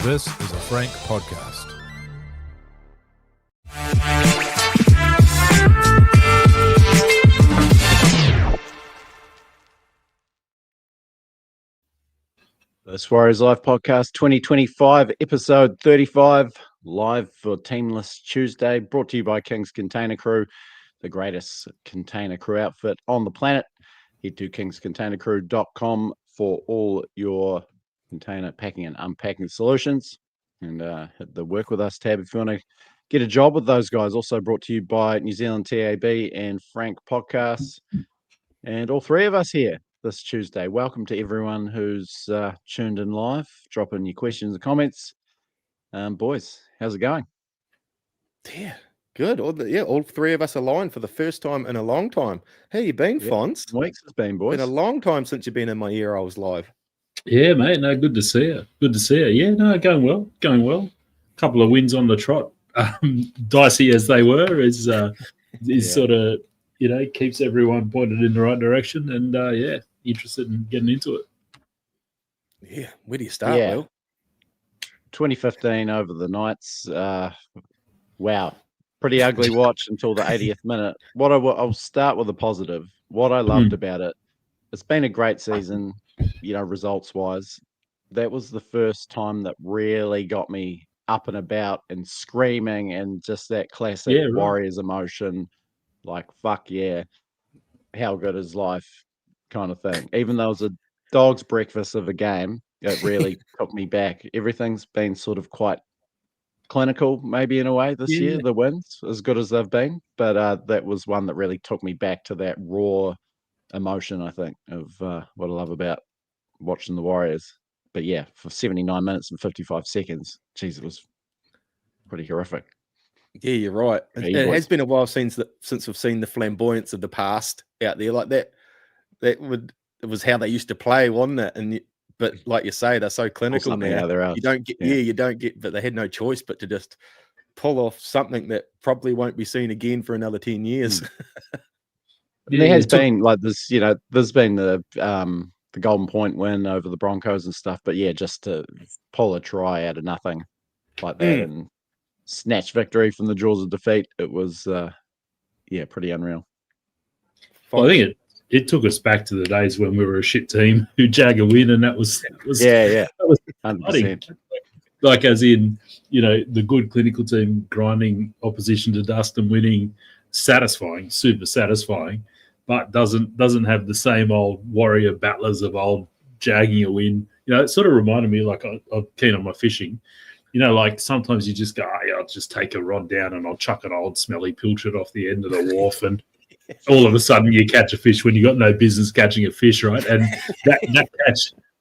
This is a Frank podcast. This Warriors Live podcast 2025, episode 35, live for Teamless Tuesday, brought to you by King's Container Crew, the greatest container crew outfit on the planet. Head to kingscontainercrew.com for all your container packing and unpacking solutions, and hit the Work With Us tab if you want to get a job with those guys. Also brought to you by New Zealand TAB and Frank Podcasts, and all three of us here this Tuesday. Welcome to everyone who's tuned in live. Drop in your questions and comments. Boys, how's it going? Yeah, good. All three of us aligned for the first time in a long time. How you been, Fonz? Weeks it's been, boys. Been a long time since you've been in my ear. I was live. Yeah, mate. No, good to see you. Good to see you. Yeah, no, going well. Couple of wins on the trot. Dicey as they were, is sort of, keeps everyone pointed in the right direction. And interested in getting into it. Yeah, where do you start, Will? 2015 over the Knights. Wow, pretty ugly watch until the 80th minute. I'll start with a positive. What I loved about it, it's been a great season, results wise. That was the first time that really got me up and about and screaming, and just that classic Warriors emotion, like, fuck yeah, how good is life kind of thing. Even though it was a dog's breakfast of a game, it really took me back. Everything's been sort of quite clinical, maybe, in a way this year, the wins, as good as they've been. But that was one that really took me back to that raw emotion, I think, of what I love about watching the Warriors. But yeah, for 79 minutes and 55 seconds, geez, it was pretty horrific. Yeah, you're right. It has been a while since we've seen the flamboyance of the past out there like that. It was how they used to play, wasn't it? But like you say, they're so clinical now. You don't get. But they had no choice but to just pull off something that probably won't be seen again for another 10 years. There has been like this, there's been the Golden Point win over the Broncos and stuff. But yeah, just to pull a try out of nothing like that and snatch victory from the jaws of defeat, it was pretty unreal. Well, I think it took us back to the days when we were a shit team who jag a win, and that was that was 100%. Like, as in, the good clinical team grinding opposition to dust and winning, satisfying, super satisfying, but doesn't have the same old warrior battlers of old jagging a win. It sort of reminded me, like, I'm keen on my fishing. Like sometimes you just go, I'll just take a rod down and I'll chuck an old smelly pilchard off the end of the wharf, and all of a sudden you catch a fish when you got no business catching a fish, right? And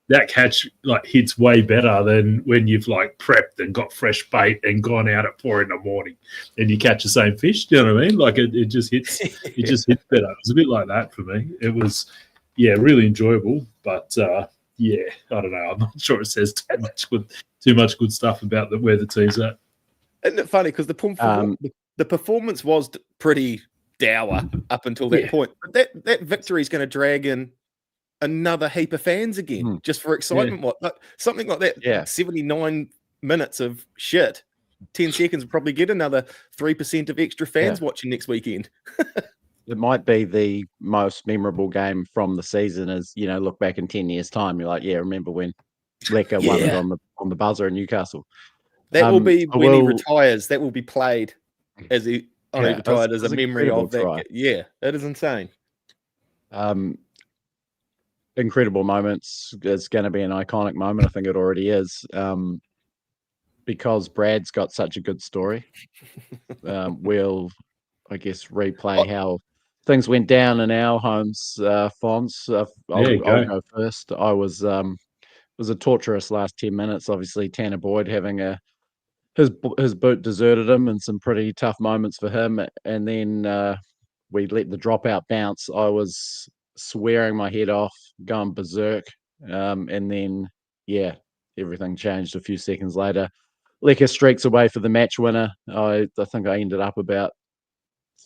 that catch like hits way better than when you've like prepped and got fresh bait and gone out at 4 a.m. and you catch the same fish. Do you know what I mean? Like it just hits better. It was a bit like that for me. It was really enjoyable, but I don't know. I'm not sure it says too much good stuff about where the team's at. Isn't it funny because the performance was pretty dour up until that point, but that victory is going to drag in another heap of fans again just for excitement. Something like that, 79 minutes of shit, 10 seconds will probably get another 3% of extra fans watching next weekend. It might be the most memorable game from the season. As look back in 10 years time, you're like, remember when Lecker won it on the buzzer in Newcastle. That will be when he retires. That will be played as he retired as a memory of that. Try. Yeah, that is insane. Incredible moments. It's going to be an iconic moment. I think it already is. Because Brad's got such a good story. We'll, I guess, replay how things went down in our homes. Fonz, I'll go first. I was a torturous last 10 minutes. Obviously, Tanner Boyd having his boot deserted him, and some pretty tough moments for him. And then we let the dropout bounce. I was swearing my head off, going berserk, and then everything changed a few seconds later. Lecker streaks away for the match winner. I think I ended up about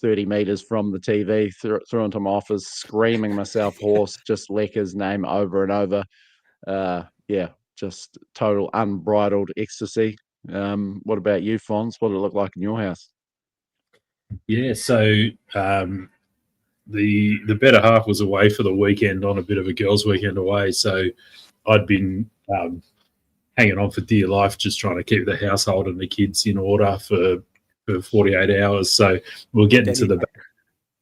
30 meters from the TV, threw into my office, screaming myself hoarse, just Lecker's name over and over. just total unbridled ecstasy. What about you, Fonz? What did it look like in your house? Yeah, so the better half was away for the weekend on a bit of a girls' weekend away. So I'd been hanging on for dear life, just trying to keep the household and the kids in order for 48 hours. So we'll get into the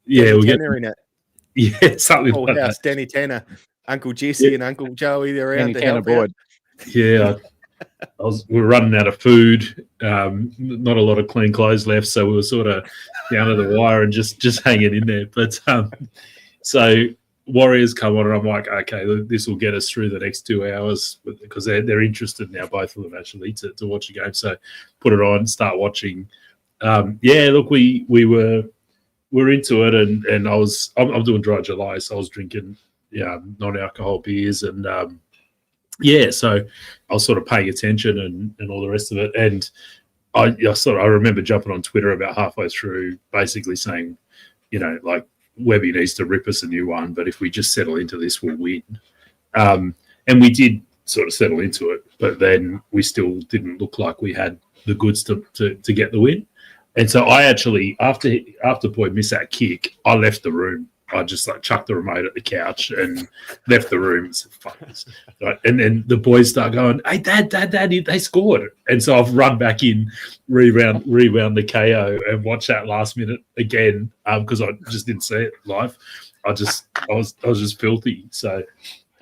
we'll get something like that. Danny Tanner, Uncle Jesse, and Uncle Joey, they're around to help out. Yeah, we were running out of food. Not a lot of clean clothes left, so we were sort of down to the wire and just hanging in there. But so Warriors come on, and I'm like, okay, this will get us through the next 2 hours because they're interested now, both of them actually, to watch the game. So put it on, start watching. Look, we were into it, and I'm doing dry July, so I was drinking non-alcohol beers, and so I was sort of paying attention and all the rest of it. And I remember jumping on Twitter about halfway through, basically saying, like, Webby needs to rip us a new one, but if we just settle into this, we'll win. And we did sort of settle into it, but then we still didn't look like we had the goods to get the win. And so I actually, after Boyd missed that kick, I left the room. I just chucked the remote at the couch and left the room. And said, fuck this. And then the boys start going, hey, Dad, they scored. And so I've run back in, rewound the KO and watched that last minute again because I just didn't see it live. I was just filthy. So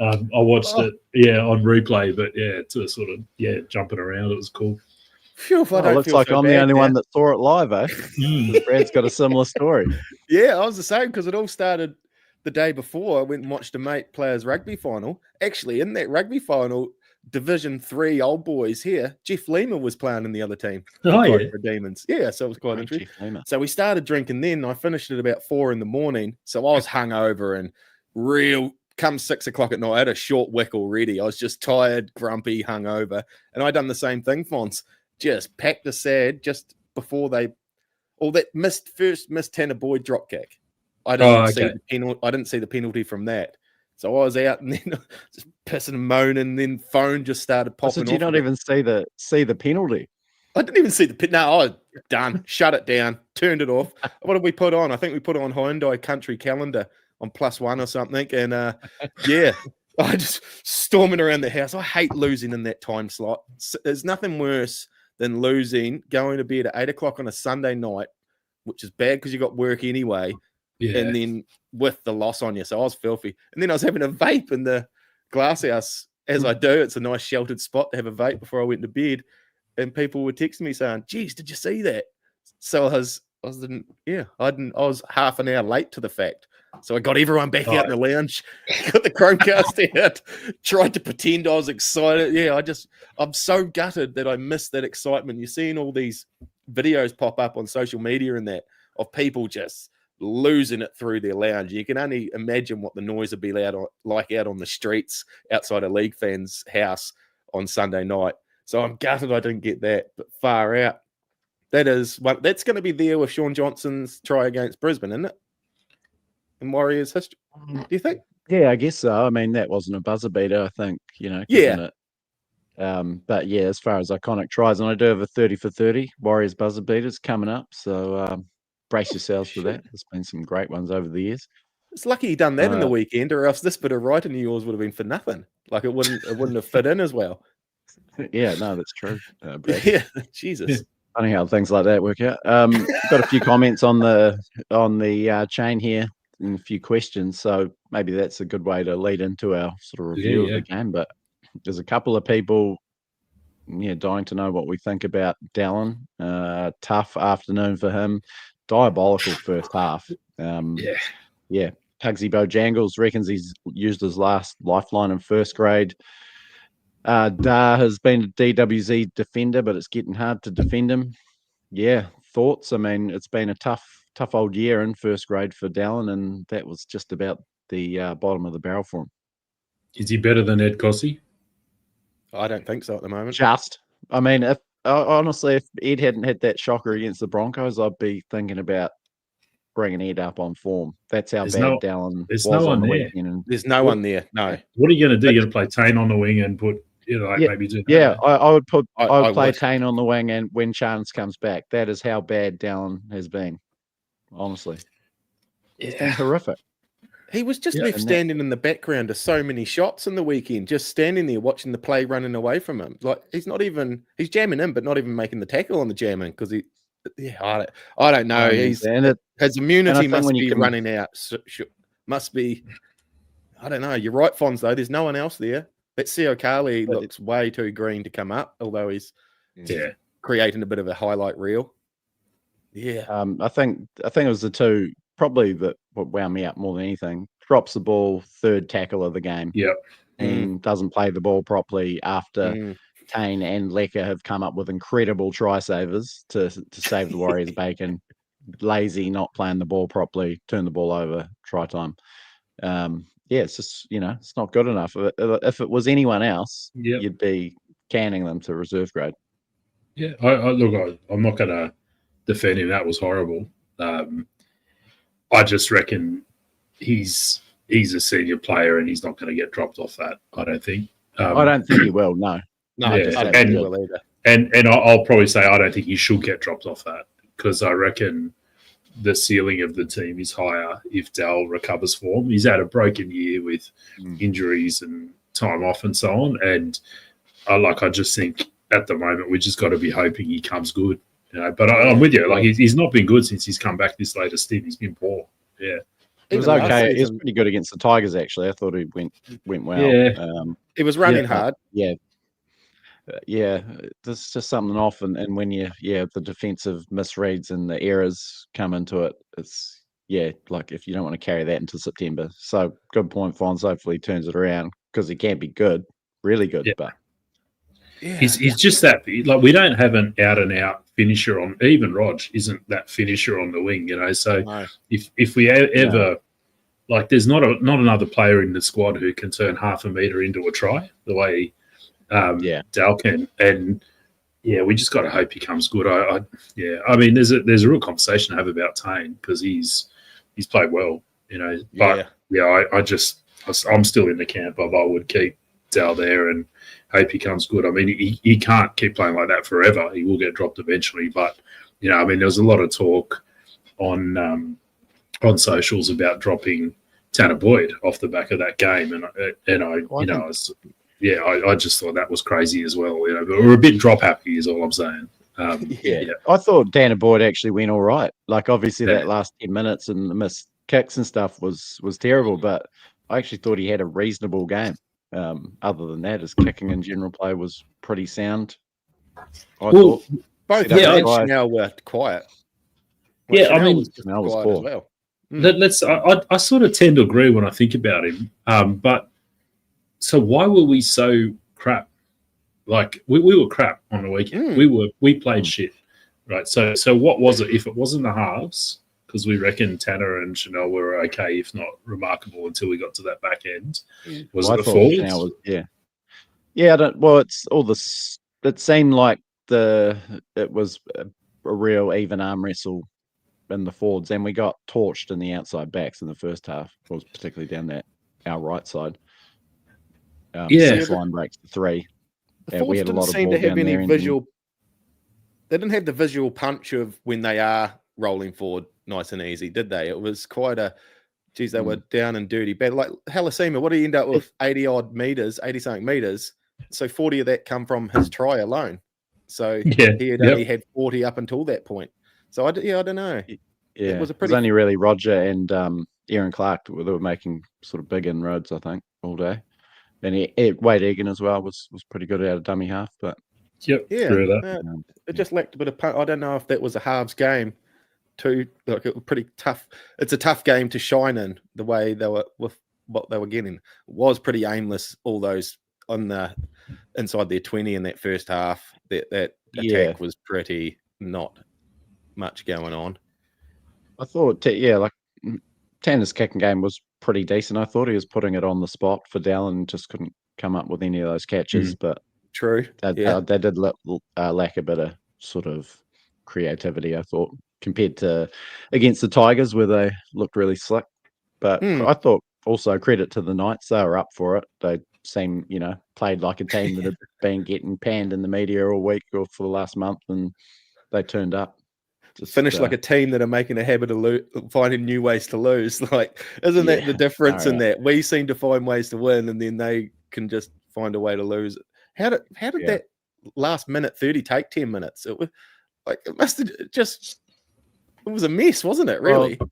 I watched it, on replay. But to sort of, jumping around, it was cool. Phew, it looks like I'm the only one that saw it live, eh? Brad's got a similar story. Yeah, I was the same because it all started the day before. I went and watched a mate players rugby final. Actually, in that rugby final, Division 3 old boys here, Jeff Lima was playing in the other team. For Demons. Yeah, so it was quite interesting. So we started drinking then. I finished at about 4 a.m. So I was hungover and come 6 o'clock at night. I had a short wick already. I was just tired, grumpy, hungover. And I done the same thing, Fonz. Just packed a sad just before that first missed Tanner Boyd drop kick. I didn't see the penalty from that. So I was out and then just pissing and moaning, and then phone just started popping off. So did you not even see the penalty? I didn't even see the penalty. No, I was done. Shut it down. Turned it off. What did we put on? I think we put on Hyundai Country Calendar on +1 or something. And I just storming around the house. I hate losing in that time slot. There's nothing worse than losing, going to bed at 8 o'clock on a Sunday night, which is bad because you got work anyway, and then with the loss on you. So I was filthy. And then I was having a vape in the glass house, as I do. It's a nice sheltered spot to have a vape before I went to bed. And people were texting me saying, geez, did you see that? So I was half an hour late to the fact. So I got everyone back out in the lounge, got the Chromecast out, tried to pretend I was excited. Yeah, I'm so gutted that I missed that excitement. You're seeing all these videos pop up on social media and that of people just losing it through their lounge. You can only imagine what the noise would be like out on the streets outside a league fan's house on Sunday night. So I'm gutted I didn't get that, but far out. That's going to be there with Sean Johnson's try against Brisbane, isn't it? In Warriors history, do you think? Yeah, I guess so. I mean, that wasn't a buzzer beater, I think, Yeah. But yeah, as far as iconic tries, and I do have a 30 for 30 Warriors buzzer beaters coming up, so brace yourselves for that. There's been some great ones over the years. It's lucky you done that in the weekend, or else this bit of writing of yours would have been for nothing. Like it wouldn't have fit in as well. Yeah, no, that's true. Yeah, Jesus. Funny how things like that work out. Got a few comments on the chain here. And a few questions, so maybe that's a good way to lead into our sort of review of the game. But there's a couple of people, dying to know what we think about Dallin. Tough afternoon for him. Diabolical first half. Pugsy Bojangles reckons he's used his last lifeline in first grade. Dar has been a DWZ defender, but it's getting hard to defend him. Yeah, thoughts? I mean, it's been a tough old year in first grade for Dallin, and that was just about the bottom of the barrel for him. Is he better than Ed Cossey? I don't think so at the moment. I mean, if Ed hadn't had that shocker against the Broncos, I'd be thinking about bringing Ed up on form. That's how bad Dallin was on the weekend. There's no one there. No. What are you going to do? You're going to play Tane on the wing and put maybe do that. Yeah, I would put. I would I play would. Tane on the wing, and when Chance comes back, that is how bad Dallin has been. Honestly, he's been horrific. He was just Yeah, left and standing in the background of so many shots in the weekend, just standing there watching the play running away from him. Like he's jamming in, but not even making the tackle on the jamming because I don't know. His immunity must be running out. Must be. I don't know. You're right, Fonz, though. There's no one else there. But Sio Kali looks way too green to come up, although he's creating a bit of a highlight reel. Yeah. I think it was the two probably that what wound me up more than anything. Drops the ball, third tackle of the game. Yep. And doesn't play the ball properly after Tane and Lecker have come up with incredible try savers to save the Warriors bacon. Lazy, not playing the ball properly, turn the ball over, try time. It's just, it's not good enough. If it was anyone else, you'd be canning them to reserve grade. Yeah, I'm not going to defend him. That was horrible. I just reckon he's a senior player and he's not going to get dropped off that. I don't think. I don't think he will. No. I don't think he will either. And I'll probably say I don't think he should get dropped off that because I reckon the ceiling of the team is higher if Dal recovers form. He's had a broken year with injuries and time off and so on. And I just think at the moment we just got to be hoping he comes good. But I'm with you. Like he's not been good since he's come back this later stint. He's been poor. Yeah. It was okay. He was pretty good against the Tigers, actually. I thought he went well. Yeah. He was running hard. There's just something off, and when the defensive misreads and the errors come into it, it's like if you don't want to carry that into September. So good point, Fonz. Hopefully he turns it around because he can be good, really good. But he's just that like we don't have an out and out finisher on. Even Rog isn't that finisher on the wing, So no. if we ever like, there's not another player in the squad who can turn half a meter into a try the way. Dal can, and we just got to hope he comes good. I mean, there's a real conversation to have about Tane because he's played well, But I'm still in the camp of I would keep Dal there and hope he comes good. I mean, he can't keep playing like that forever. He will get dropped eventually. But I mean, there was a lot of talk on socials about dropping Tanner Boyd off the back of that game, I just thought that was crazy as well. But we're a bit drop happy, is all I'm saying. I thought Tanner Boyd actually went all right. Like obviously that last 10 minutes and the missed kicks and stuff was terrible, but I actually thought he had a reasonable game. Other than that, his kicking and general play was pretty sound. Both Chanel were quiet. I mean, Chanel was poor. As well. I sort of tend to agree when I think about him, but. So why were we so crap? Like we were crap on the weekend. We played shit, right? So what was it? If it wasn't the halves, because we reckon Tanner and Chanel were okay, if not remarkable, until we got to that back end. Was it the forwards? I don't. Well, it's all this. It seemed like it was a real even arm wrestle in the forwards, and we got torched in the outside backs in the first half. It was particularly down our right side. Six line breaks to 3. The Force didn't seem to have any visual. They didn't have the visual punch of when they are rolling forward nice and easy, did they? It was quite a. Geez, they were down and dirty bad. Like Halasima, what did he end up with? 80-something meters. So 40 of that come from his try alone. So he had only had 40 up until that point. So I don't know. It was only really Roger and Aaron Clark that were making sort of big inroads, I think, all day. And Wade Egan as well was pretty good out of dummy half, but it just lacked a bit of punch. I don't know if that was a halves game too. Like it was pretty tough. It's a tough game to shine in the way they were with what they were getting. It was pretty aimless. All those on the inside their 20 in that first half. That attack was pretty not much going on. I thought, like Tanner's kicking game was pretty decent. I thought he was putting it on the spot for Dallin and just couldn't come up with any of those catches. But true, they did lack a bit of sort of creativity, I thought, compared to against the Tigers where they looked really slick. But I thought also credit to the Knights, they were up for it. They seem, played like a team that had been getting panned in the media all week or for the last month, and they turned up. Just finish like a team that are making a habit of finding new ways to lose. Like, isn't that the difference in that? We seem to find ways to win, and then they can just find a way to lose. How did that last minute 30 take 10 minutes? It was like, it must have just, it was a mess, wasn't it? Really? Well,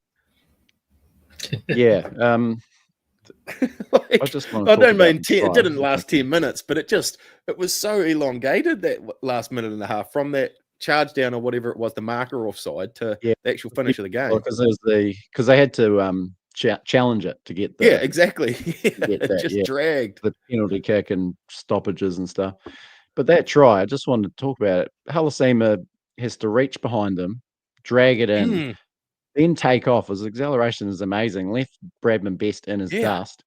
yeah. Like, I just I don't mean 10, it didn't last 10 minutes, but it was so elongated, that last minute and a half, from that charge down or whatever it was, the marker offside, to the actual finish of the game. Because they had to challenge it to get the exactly. It dragged the penalty kick and stoppages and stuff. But that try, I just wanted to talk about it. Halasima has to reach behind him, drag it in, then take off. His acceleration is amazing. Left Bradman Best in his dust.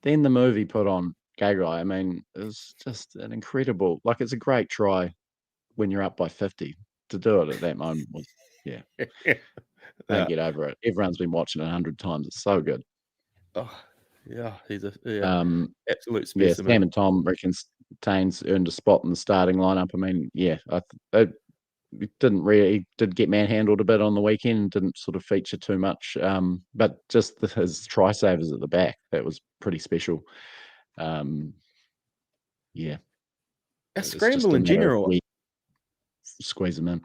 Then the move he put on Gagai. I mean, it was just an incredible. Like, it's a great try when you're up by 50. To do it at that moment was, can't get over it. Everyone's been watching it 100 times. It's so good. Oh, yeah, he's a absolute specimen. Sam and Tom reckons Taines earned a spot in the starting lineup. I mean, it did get manhandled a bit on the weekend and didn't sort of feature too much. But just his try savers at the back, that was pretty special. A scramble in general. Squeeze them in.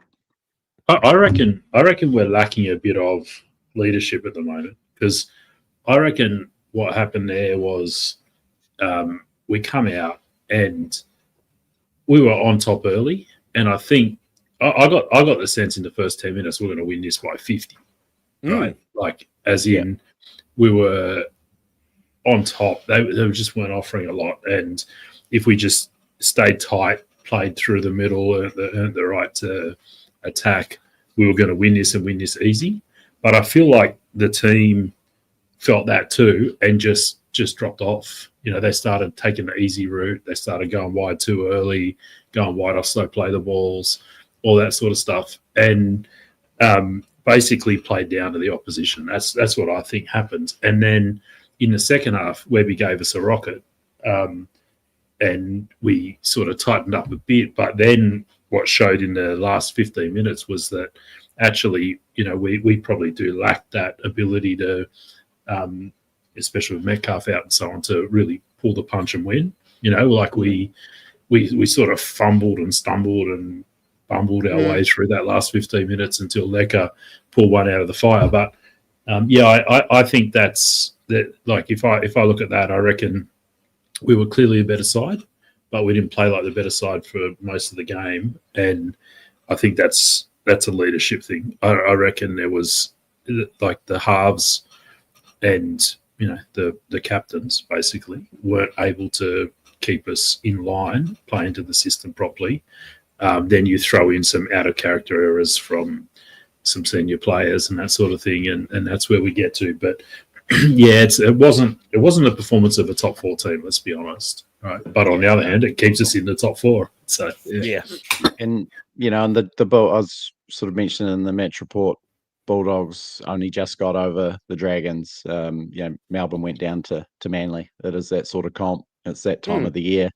I reckon we're lacking a bit of leadership at the moment, because I reckon what happened there was we come out and we were on top early, and I think I got the sense in the first 10 minutes we're going to win this by 50, right? Like, as in we were on top. They just weren't offering a lot, and if we just stayed tight, played through the middle, earned the right to attack, we were going to win this and win this easy. But I feel like the team felt that too, and just dropped off. They started taking the easy route. They started going wide too early, going wide off slow play the balls, all that sort of stuff, and basically played down to the opposition. That's what I think happened. And then in the second half, Webby gave us a rocket, and we sort of tightened up a bit. But then what showed in the last 15 minutes was that actually, we probably do lack that ability to, especially with Metcalf out and so on, to really pull the punch and win. Like we sort of fumbled and stumbled and bumbled our way through that last 15 minutes until Lecker pulled one out of the fire. But I think that's that. Like, if I look at that, I reckon we were clearly a better side, but we didn't play like the better side for most of the game. And I think that's a leadership thing. I reckon there was, like, the halves and the captains basically weren't able to keep us in line, play into the system properly. Then you throw in some out of character errors from some senior players and that sort of thing, and that's where we get to. But it wasn't a performance of a top 4 team, let's be honest. Right. But on the other hand, it keeps us in the top 4. So and and the I was sort of mentioning in the match report, Bulldogs only just got over the Dragons. Melbourne went down to Manly. It is that sort of comp. It's that time of the year.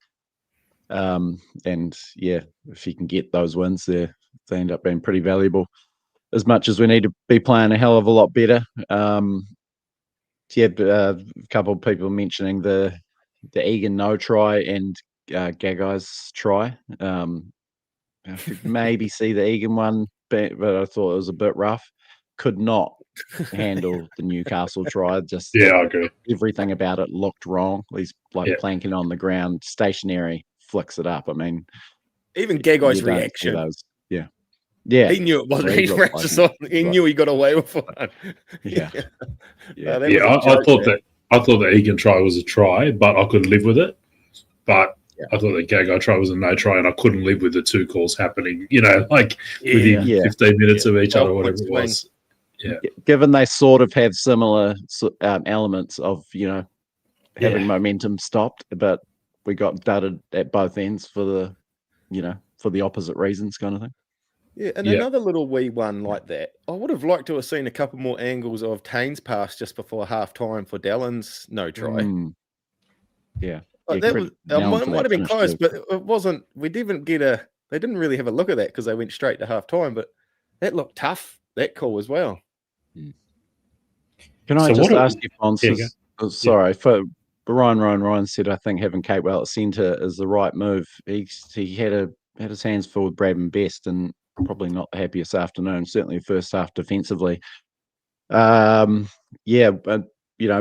And if you can get those wins there, they end up being pretty valuable. As much as we need to be playing a hell of a lot better. A couple of people mentioning the Egan no try and Gagai's try. I could maybe see the Egan one, but I thought it was a bit rough. Could not handle the Newcastle try. Just I agree. Everything about it looked wrong. He's planking on the ground, stationary, flicks it up. I mean, even Gagai's reaction. He knew it wasn't. He knew he got away with it. I thought the Egan try was a try, but I could live with it. But I thought the Gagai try was a no try, and I couldn't live with the 2 calls happening. Within 15 minutes of each other, whatever it was. Given they sort of have similar elements of having momentum stopped, but we got dudded at both ends for the opposite reasons, kind of thing. Yeah, and another little wee one like that. I would have liked to have seen a couple more angles of Taines' pass just before half time for Dallon's no try. might have been close, but it wasn't. We didn't get a. They didn't really have a look at that because they went straight to half time. But that looked tough. That call as well. Can I just ask you, Francis? Sorry, for Ryan said I think having Capewell at centre is the right move. He had his hands full with Bradman Best, and probably not the happiest afternoon. Certainly first half defensively. But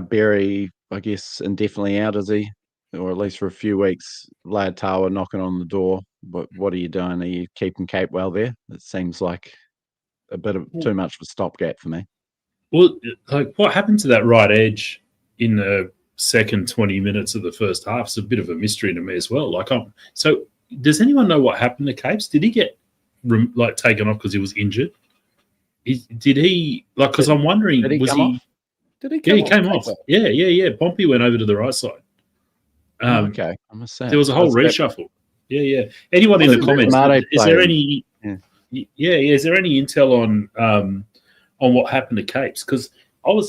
Berry, I guess, indefinitely out, is he? Or at least for a few weeks. Tower knocking on the door. What are you doing? Are you keeping Capewell there? It seems like a bit of too much of a stopgap for me. Well, like what happened to that right edge in the second 20 minutes of the first half is a bit of a mystery to me as well. So does anyone know what happened to Capes? Did he get taken off because he was injured? Because I'm wondering, did he was come he? Off? Did he? He came off. Yeah. Pompey went over to the right side. Okay, I must say there was a whole reshuffle. Yeah. Anyone in the comments? Is there any? Is there any intel on what happened to Capes? Because I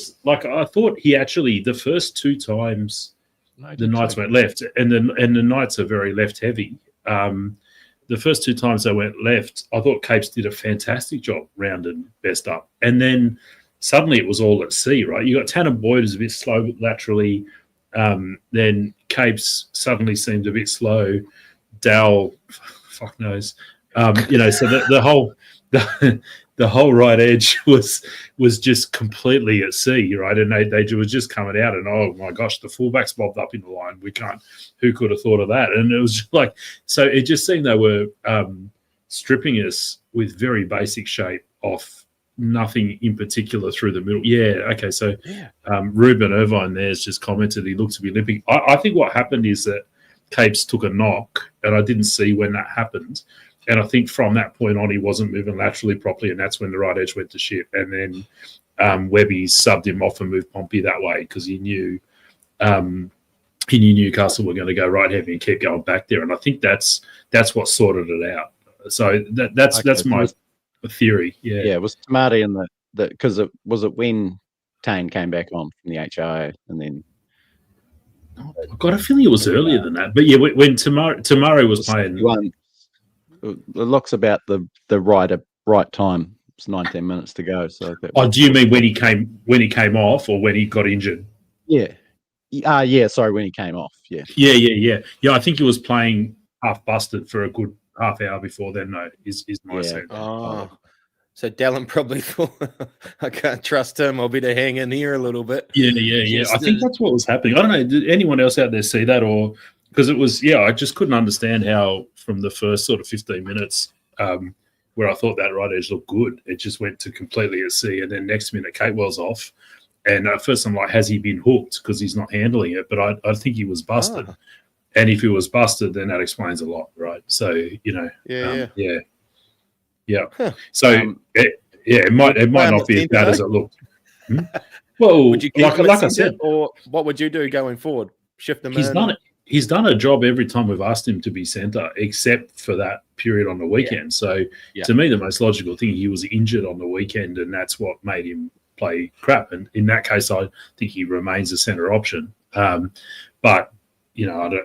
thought he actually the first two times the Knights went left, and the Knights are very left heavy. The first two times they went left, I thought Capes did a fantastic job rounding Best up, and then suddenly it was all at sea. Right, you got Tanner Boyd who's a bit slow laterally. Then Capes suddenly seemed a bit slow. Dowell, fuck knows. So the whole right edge was just completely at sea, right? And they was just coming out, and oh my gosh, the fullbacks bobbed up in the line. Who could have thought of that? And it was just like, so it just seemed they were stripping us with very basic shape off nothing in particular through the middle. Yeah, okay. So Ruben Irvine there's just commented he looked to be limping. I think what happened is that Capes took a knock, and I didn't see when that happened. And I think from that point on, he wasn't moving laterally properly, and that's when the right edge went to shit. And then Webby subbed him off and moved Pompey that way because he knew Newcastle were going to go right heavy and keep going back there. And I think that's what sorted it out. So that's my theory. Yeah, it was Tamati in the because it was when Tane came back on from the HIA, and then I've got a feeling it was earlier than that. But yeah, when Tamari was playing. It looks about the right time. It's 19 minutes to go. So do you mean when he came off, or when he got injured? Yeah. Sorry, when he came off. Yeah. Yeah. I think he was playing half busted for a good half hour before then. No, is my sense. Oh, so Dallin probably thought, I can't trust him. I'll better hang in here a little bit. Yeah. I think that's what was happening. I don't know. Did anyone else out there see that, or? Because it was, I just couldn't understand how from the first sort of 15 minutes where I thought that right edge looked good, it just went to completely at sea. And then next minute, Capewell's off. And at first I'm like, has he been hooked because he's not handling it? But I think he was busted. And if he was busted, then that explains a lot, right? So, Yeah. Huh. So, it might not be as bad as it looked. Well, would you like I said. Or what would you do going forward? Shift him in? He's done a job every time we've asked him to be centre, except for that period on the weekend. So to me, the most logical thing, he was injured on the weekend, and that's what made him play crap. And in that case, I think he remains a centre option. But,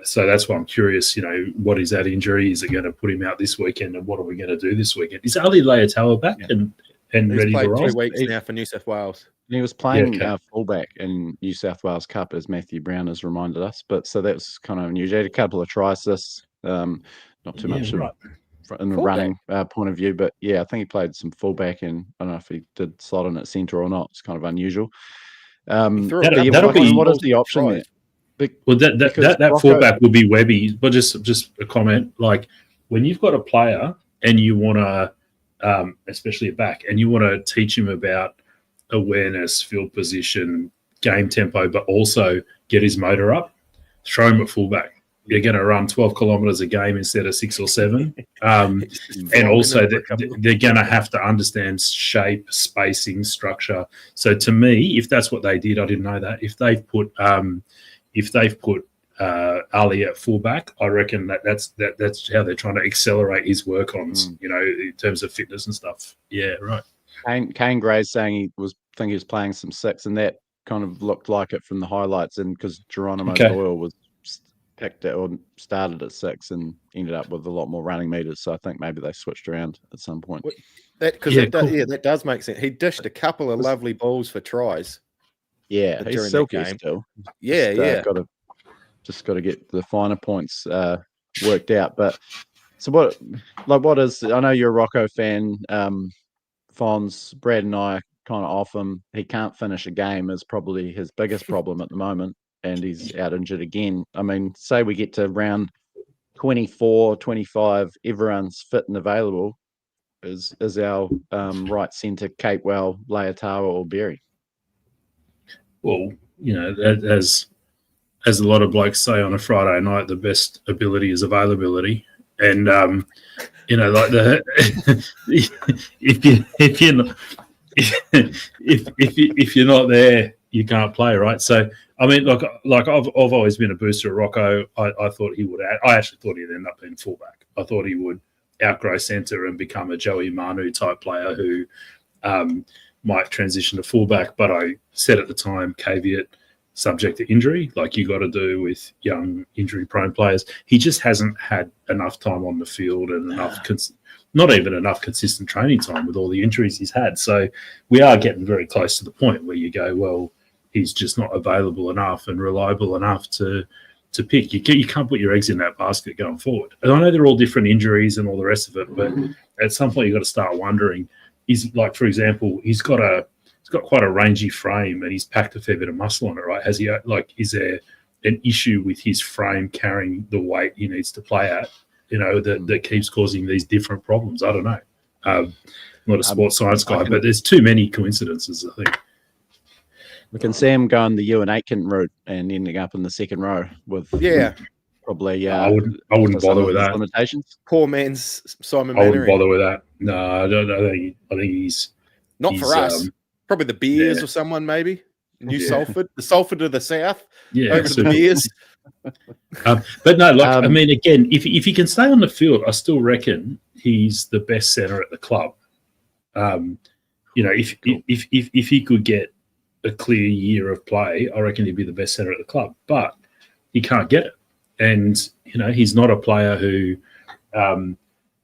so that's why I'm curious, what is that injury? Is it going to put him out this weekend? And what are we going to do this weekend? Is Ali Leotoa back and ready to roll? He's played 2 weeks now for New South Wales. He was playing fullback in New South Wales Cup, as Matthew Brown has reminded us. But so that's kind of unusual. He had a couple of try assists, not too much in the running point of view. But I think he played some fullback, and I don't know if he did slot in at centre or not. It's kind of unusual. What is the option there? Well, that fullback will be Webby. But just a comment, like when you've got a player and you want to, especially a back, and you want to teach him about awareness, field position, game tempo, but also get his motor up, throw him at fullback. You're going to run 12 kilometres a game instead of 6 or 7. And also they're going to have to understand shape, spacing, structure. So to me, if that's what they did, I didn't know that. If they've put Ali at fullback, I reckon that's how they're trying to accelerate his work on, in terms of fitness and stuff. Yeah, right. Kane Gray's saying he was playing some 6, and that kind of looked like it from the highlights, and because Geronimo Doyle was picked it or started at 6 and ended up with a lot more running meters. So I think maybe they switched around at some point. That does make sense. He dished a couple of lovely balls for tries. Yeah, he's silky still. Yeah, Just got to get the finer points worked out. But so what is? I know you're a Rocco fan. Fonz, Brad and I kind of off him. He can't finish a game is probably his biggest problem at the moment, and he's out injured again. I mean, say we get to round 24, 25, everyone's fit and available. Is our right centre Capewell, Leotawa, or Berry? Well, as a lot of blokes say on a Friday night, the best ability is availability, and like if you're not there, you can't play, right? So I mean, like I've always been a booster of Rocco. I thought he would. I actually thought he'd end up being fullback. I thought he would outgrow centre and become a Joey Manu type player who might transition to fullback. But I said at the time, caveat, subject to injury, like you got to do with young injury-prone players. He just hasn't had enough time on the field and not even enough consistent training time with all the injuries he's had. So we are getting very close to the point where you go, well, he's just not available enough and reliable enough to pick. You can't put your eggs in that basket going forward. And I know they're all different injuries and all the rest of it, but at some point you've got to start wondering, like, for example, he's got quite a rangy frame and he's packed a fair bit of muscle on it, right? Is there an issue with his frame carrying the weight he needs to play at, that keeps causing these different problems? I don't know. I'm not a sports science guy, but there's too many coincidences, I think. We can see him going the Ewan Aitken route and ending up in the second row with probably. I wouldn't bother with that. Limitations. Poor man's Simon. I wouldn't bother with that. No, I don't. I think he's not for us. Probably the Bears or someone, maybe New Salford, the Salford to the south. Yeah, over to the Bears. But no, I mean, again, if he can stay on the field, I still reckon he's the best centre at the club. If he could get a clear year of play, I reckon he'd be the best centre at the club. But he can't get it, and he's not a player who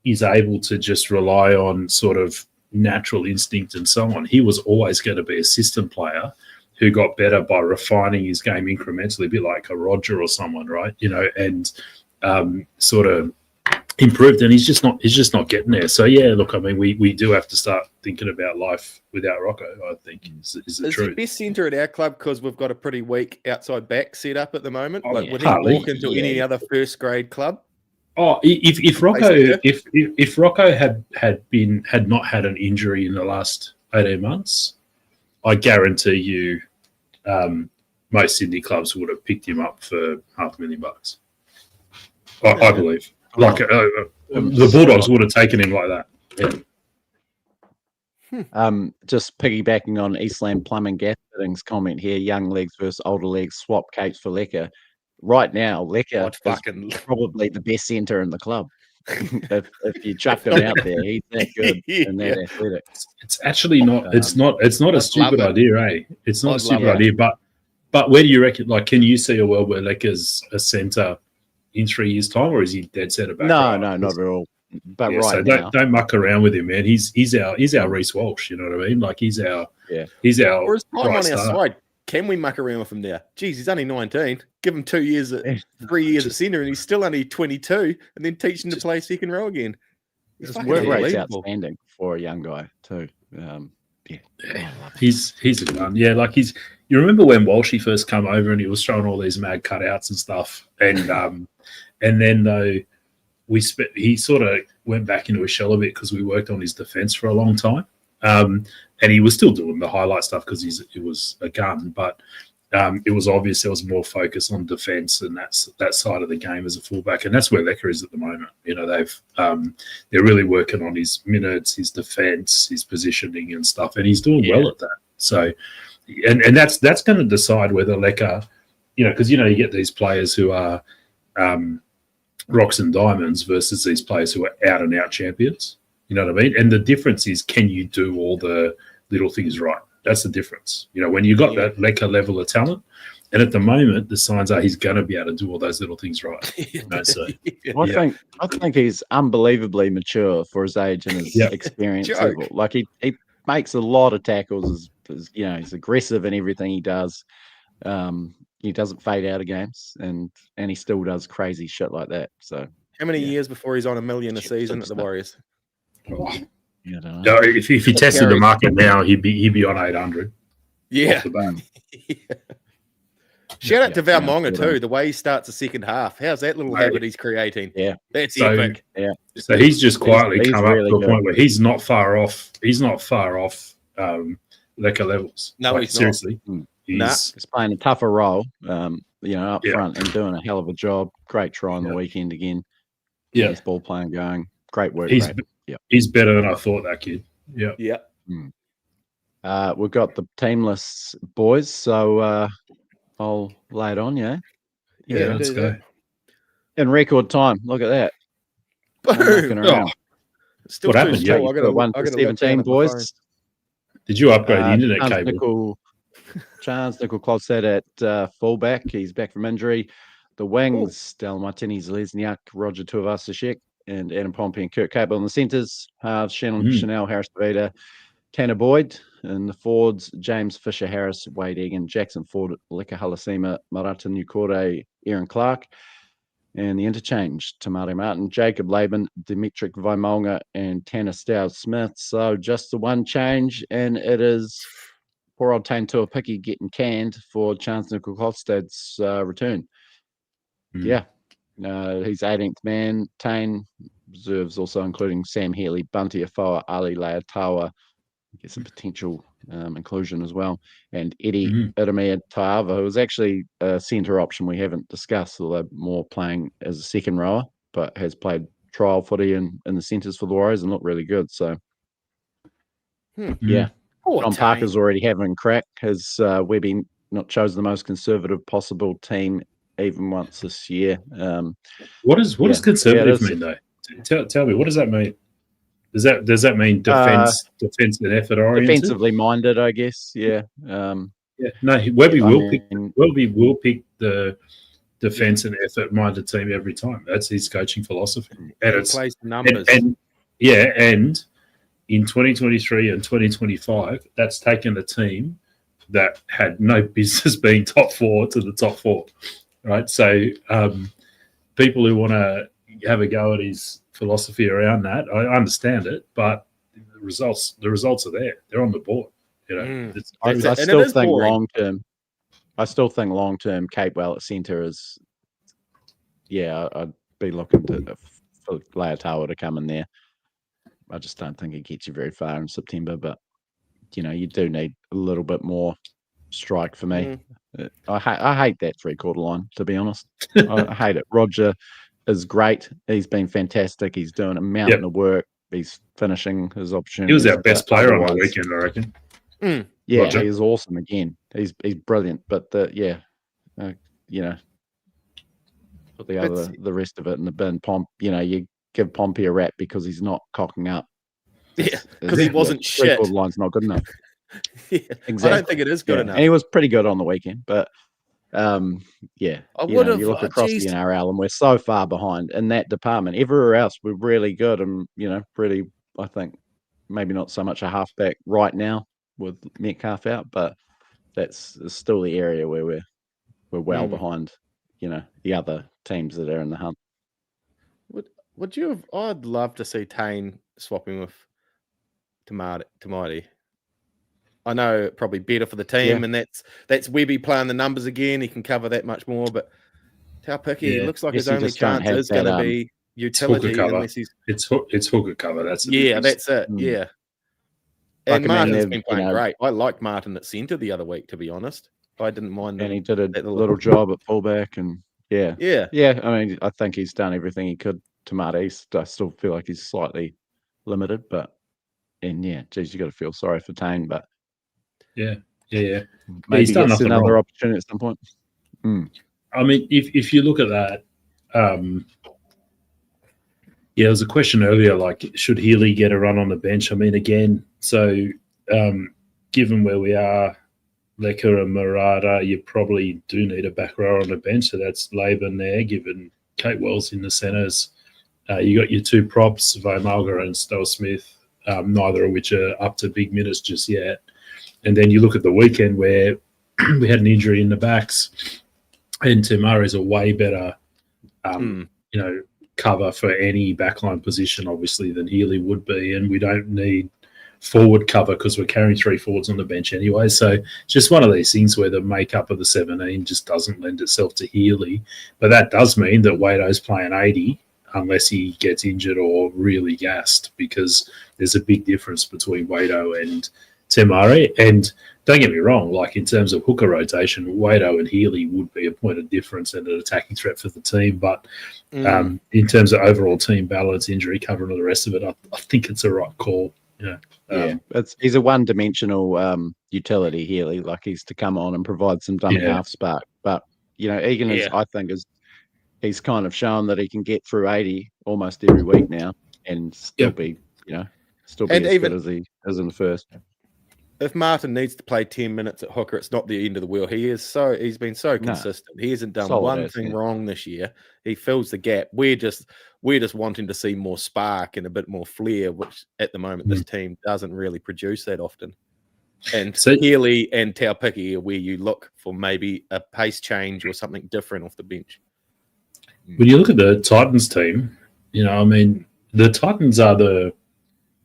is able to just rely on sort of natural instinct and so on. He was always going to be a system player who got better by refining his game incrementally, a bit like a Roger or someone, right? And sort of improved, and he's just not getting there. So yeah, look, I mean, we do have to start thinking about life without Rocco, I think is the truth. Is the best centre at our club because we've got a pretty weak outside back set up at the moment? Would he walk into any other first grade club? Oh, if Rocco had not had an injury in the last 18 months, I guarantee you, most Sydney clubs would have picked him up for $500,000. I believe. The Bulldogs would have taken him like that. Yeah. Just piggybacking on Eastland Plumbing Gas Fittings comment here, young legs versus older legs, swap Capes for Lecker. Right now, Lecker is probably the best centre in the club. if you chuck him out there, he's that good and that athletic. It's actually not. It's not a stupid idea, eh? It's not a stupid idea. But where do you reckon? Like, can you see a world where Lecker's a centre in 3 years' time, or is he dead centre back? No, not at all. But now, don't muck around with him, man. He's our Reece Walsh. You know what I mean? Like he's our. Or his time on our side. Can we muck around with him now? Geez, he's only 19. Give him 2 years, 3 years at centre, and he's still only 22. And then teach him to play second row again. His work rate's outstanding for a young guy too. He's a gun. Yeah, like you remember when Walshy first came over and he was showing all these mad cutouts and stuff, and then though he sort of went back into a shell a bit because we worked on his defence for a long time. And he was still doing the highlight stuff because it was a gun, but it was obvious there was more focus on defence and that side of the game as a fullback, and that's where Lecker is at the moment. They're really working on his minutes, his defence, his positioning and stuff, and he's doing well at that. So, and that's going to decide whether Lecker, because you get these players who are rocks and diamonds versus these players who are out and out champions. You know what I mean? And the difference is, can you do all the little things right? That's the difference. When you got that Lecker level of talent, And at the moment, the signs are he's going to be able to do all those little things right. So I think he's unbelievably mature for his age and his experience level. Like he makes a lot of tackles. He's aggressive in everything he does. He doesn't fade out of games, and he still does crazy shit like that. So how many years before he's on $1 million a season at the Warriors? Oh. Yeah, I don't know. If he tested the market now, he'd be on 800. Yeah. Shout out to Valmonga too. The way he starts the second half. How's that little habit he's creating? Yeah, that's epic. Yeah. So he's just quietly come really up to a point where he's not far off. He's not far off Lecker levels. No, he's seriously. Not. He's playing a tougher role, up front and doing a hell of a job. Great try on the weekend again. Yeah, his ball playing going. Great work. He's better than I thought. That kid. Yeah. Yeah. We've got the teamless boys, so I'll lay it on you. Yeah, let's go. In record time. Look at that. Still what happened? Yeah, I got 1 for 17, boys. Did you upgrade the internet cable? Chance Nickel-Klostad at fullback. He's back from injury. The wings, Del Martinez, Lesniak, Roger Tuivasa-Sheck, and Adam Pompey and Kurt Capel in the centres. Halves, Chanel, Harris-Tavita, Tanner Boyd. And the forwards, James Fisher-Harris, Wade Egan, Jackson Ford, Leka Halasima, Marata Nukore, Aaron Clark. And the interchange, Tamari Martin, Jacob Laban, Dimitri Vaimonga, and Tanner Stout-Smith. So just the one change, and it is poor old Tane Tuapiki getting canned for Chance Nickel-Klostad's return. Yeah. He's 18th man. Tane reserves also including Sam Healy, Bunty Afoa, Ali Leatawa. Get some potential inclusion as well. And Eddie Idamia Taiava, who was actually a centre option we haven't discussed, although more playing as a second rower, but has played trial footy in the centres for the Warriors and looked really good. So, yeah. John Parker's already having a crack. Has Webby not chosen the most conservative possible team even once this year? What does conservative mean, though? Tell me, what does that mean? Does that mean defense and effort oriented? Defensively minded, I guess. Yeah. No, Webby will pick the defense and effort minded team every time. That's his coaching philosophy. And he plays the numbers. And in 2023 and 2025, that's taken a team that had no business being top four to the top four, right? So people who want to have a go at his philosophy around that, I understand it, but the results are there. They're on the board. I still think long term. I still think long term, Capewell at centre is. Yeah, I'd be looking for Leatawa to come in there. I just don't think it gets you very far in September, but you do need a little bit more strike for me. I hate that 3/4 line, to be honest. I hate it. Roger is great. He's been fantastic. He's doing a mountain of work. He's finishing his opportunity. He was our best player on the weekend, I reckon. Yeah, Roger. he is awesome again. He's brilliant. But put the rest of it in the bin. You give Pompey a rap because he's not cocking up. Yeah, because he wasn't shit. 3/4 line's not good enough. Yeah, exactly. I don't think it is good enough. And he was pretty good on the weekend, but you look across the NRL and we're so far behind in that department. Everywhere else we're really good and really, I think maybe not so much a halfback right now with Metcalf out, but that's still the area where we're well behind the other teams that are in the hunt. Would you have? I'd love to see Tane swapping with Tamati. I know probably better for the team, and that's Webby playing the numbers again. He can cover that much more, but Taupiki looks like his only chance is going to be utility unless he's it's hooker cover. That's that's it. Yeah, and Martin's been playing great. I liked Martin at centre the other week, to be honest. I didn't mind, and he did a little job at fullback, and yeah. I mean, I think he's done everything he could. Tamati, I still feel like he's slightly limited, but geez, you got to feel sorry for Tane, but maybe he's done another opportunity at some point. I mean, if you look at that, there was a question earlier, like, should Healy get a run on the bench? I mean, again, so given where we are Lecker and Murata, you probably do need a back rower on the bench. So that's Laban there, given Kate Wells in the centres. You got your two props, Vaimalga and Stowe Smith, neither of which are up to big minutes just yet. And then you look at the weekend where we had an injury in the backs, and Tamara is a way better, cover for any backline position, obviously, than Healy would be. And we don't need forward cover because we're carrying 3 forwards on the bench anyway. So just one of these things where the makeup of the 17 just doesn't lend itself to Healy. But that does mean that Wado's playing 80 unless he gets injured or really gassed, because there's a big difference between Wado and Temare. And don't get me wrong, like in terms of hooker rotation, Wado and Healy would be a point of difference and an attacking threat for the team. But in terms of overall team balance, injury cover, and all the rest of it, I think it's a right call. He's a one-dimensional utility, Healy. Like, he's to come on and provide some dummy half spark. But Egan is, I think, he's kind of shown that he can get through 80 almost every week now and still be, still be as good as he is in the first. If Martin needs to play 10 minutes at hooker, it's not the end of the world. He's been so consistent. He hasn't done one thing wrong this year. He fills the gap. We're just wanting to see more spark and a bit more flair, which at the moment this team doesn't really produce that often. And Healy and Taupiki are where you look for maybe a pace change or something different off the bench. When you look at the Titans team, the Titans are the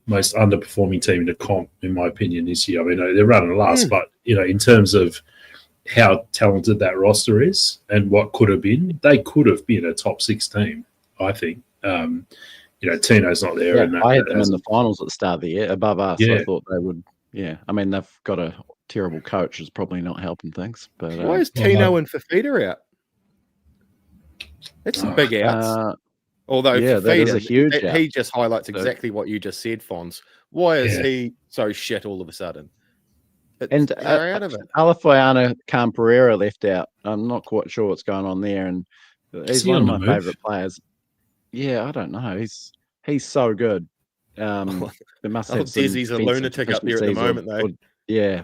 most underperforming team in the comp, in my opinion, this year. I mean, they're running last, but, in terms of how talented that roster is and what could have been, they could have been a top 6 team, I think. Tino's not there. Yeah, I had them in the finals at the start of the year, above us. Yeah. I thought they would, I mean, they've got a terrible coach who's probably not helping things. But why is Tino and Fafita out? That's some big outs. Although that is a huge out. He just highlights exactly what you just said, Fons. Why is he so shit all of a sudden? And out of it. Alafoiana Camperera left out. I'm not quite sure what's going on there, and he's one of my favourite players. Yeah, I don't know. He's so good. They must have Desi's a lunatic up there at the moment, though. Yeah,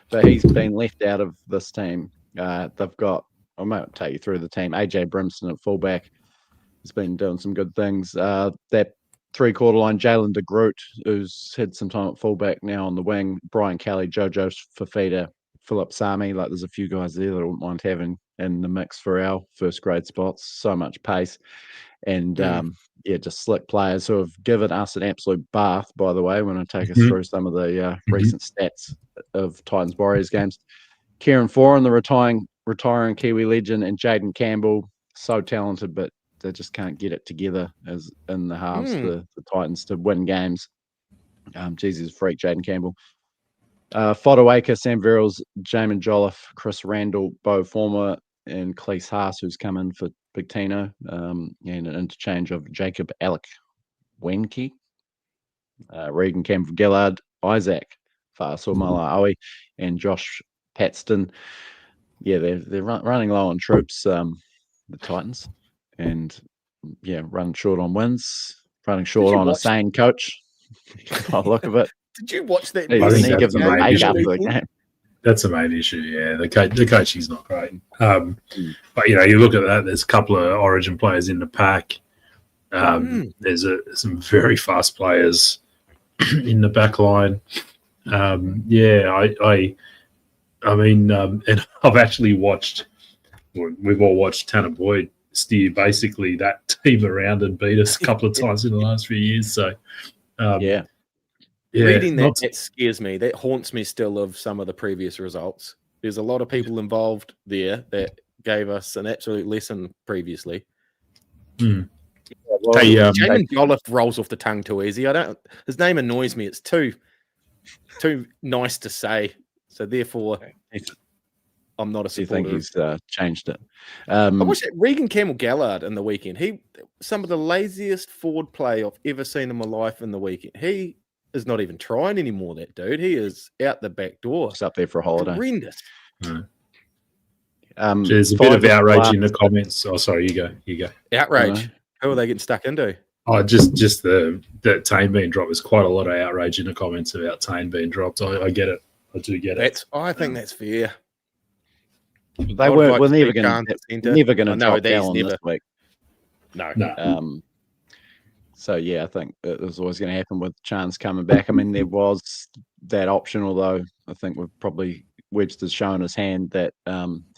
but he's been left out of this team. They've got. I might take you through the team. AJ Brimson at fullback has been doing some good things. That 3-quarter line, Jalen de Groot, who's had some time at fullback, now on the wing. Brian Kelly, Jojo Fafita, Philip Sami. Like, there's a few guys there that I wouldn't mind having in the mix for our first grade spots. So much pace. And just slick players who have given us an absolute bath, by the way, when I take us through some of the recent stats of Titans Warriors games. Kieran Foran, the retiring Kiwi legend, and Jaden Campbell, so talented, but they just can't get it together as in the halves, the Titans, to win games. He's a freak, Jaden Campbell. Fodawaker, Sam Verrills, Jamin Jolliffe, Chris Randall, Bo Former, and Cleese Haas, who's come in for Big Tino, and an interchange of Jacob Alec Wenke, Regan Campbell Gillard, Isaac Fa'asumala-Aoi, and Josh Paxton. Yeah, they're running low on troops, the Titans, and running short on wins, running short on a sane coach. By the look of it. Did you watch that? He gives them a make up for the game. That's the main issue. Yeah, the coaching's not great. But you look at that. There's a couple of Origin players in the pack. There's some very fast players in the back line. I mean, and I've actually watched. We've all watched Tanner Boyd steer basically that team around and beat us a couple of times in the last few years. So, reading that scares me. That haunts me still of some of the previous results. There's a lot of people involved there that gave us an absolute lesson previously. Jamin Jolliffe rolls off the tongue too easy. His name annoys me. It's too nice to say. So therefore, I'm not a supporter. I think he's changed it. I watched Regan Campbell Gallard in the weekend. Some of the laziest forward play I've ever seen in my life in the weekend. He is not even trying anymore, that dude. He is out the back door. He's up there for a holiday. Horrendous. There's a bit of outrage in the comments. Oh, sorry, you go. Outrage. Who are they getting stuck into? Oh, just that Tane being dropped. There's quite a lot of outrage in the comments about Tane being dropped. I get it. I do get it. I think that's fair. They we're never going to drop Dallin this week. No. So yeah, I think it was always going to happen with Chance coming back. I mean, there was that option, although I think Wedge has shown his hand that